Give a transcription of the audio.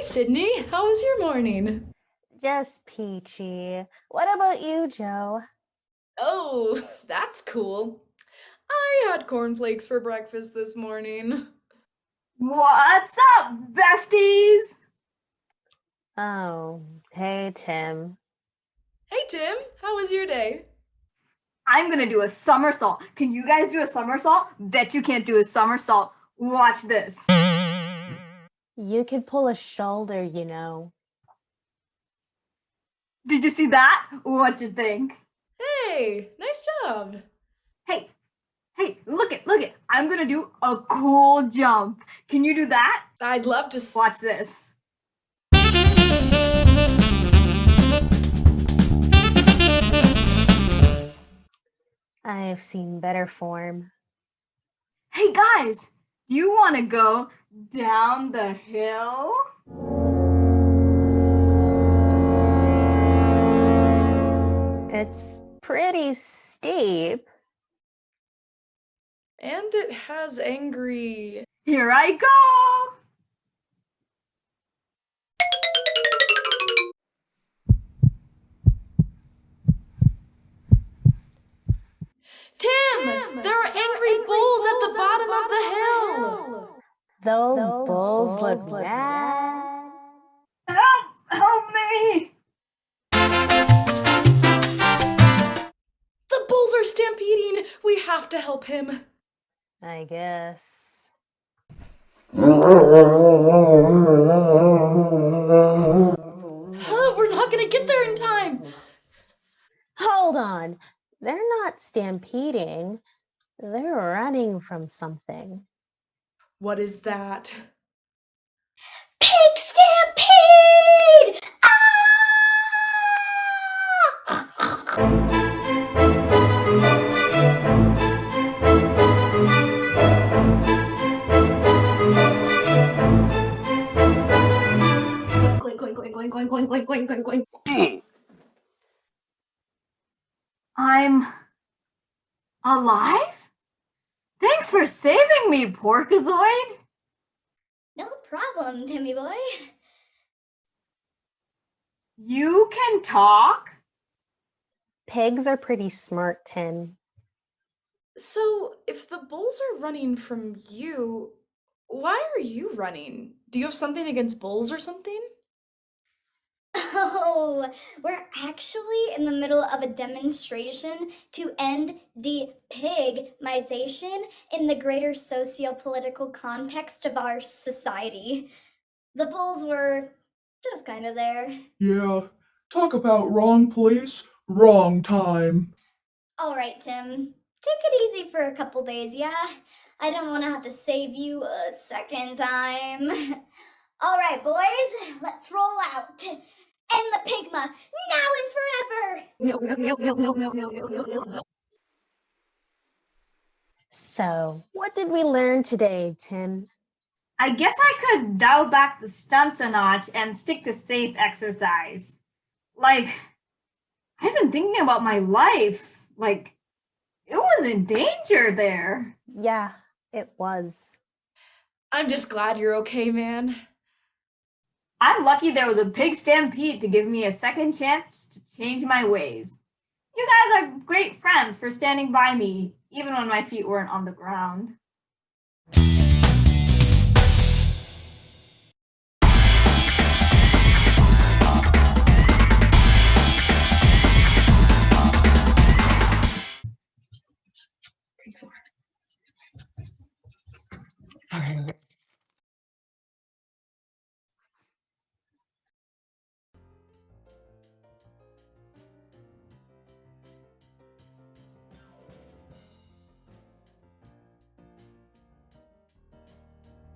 Sydney, how was your morning? Just peachy. What about you, Joe? Oh, that's cool. I had cornflakes for breakfast this morning. What's up, besties? Oh, hey, Tim. Hey Tim, how was your day? I'm gonna do a somersault. Can you guys do a somersault? Bet you can't do a somersault. Watch this. You could pull a shoulder, you know. Did you see that? What you think? Hey, nice job. Hey, look it. I'm gonna do a cool jump. Can you do that? I'd love to Watch this. I've seen better form. Hey guys, do you wanna go down the hill? It's pretty steep. And it has angry. Here I go! Tim, there are angry bulls at the bottom of the hill. Those bulls look mad. Help me! The bulls are stampeding. We have to help him. I guess. We're not gonna get there in time. Hold on. They're not stampeding. They're running from something. What is that? Pig stampede! I'm alive? Thanks for saving me, Porkazoid. No problem, Timmy boy. You can talk? Pigs are pretty smart, Tim. So, if the bulls are running from you, why are you running? Do you have something against bulls or something? Oh, we're actually in the middle of a demonstration to end depigmization in the greater socio-political context of our society. The bulls were just kind of there. Yeah, talk about wrong place, wrong time. All right, Tim. Take it easy for a couple days, yeah? I don't want to have to save you a second time. All right, boys, let's roll out. End the pigma, now and forever! So, what did we learn today, Tim? I guess I could dial back the stunts a notch and stick to safe exercise. Like, I've been thinking about my life. Like, it was in danger there. Yeah, it was. I'm just glad you're okay, man. I'm lucky there was a pig stampede to give me a second chance to change my ways. You guys are great friends for standing by me, even when my feet weren't on the ground.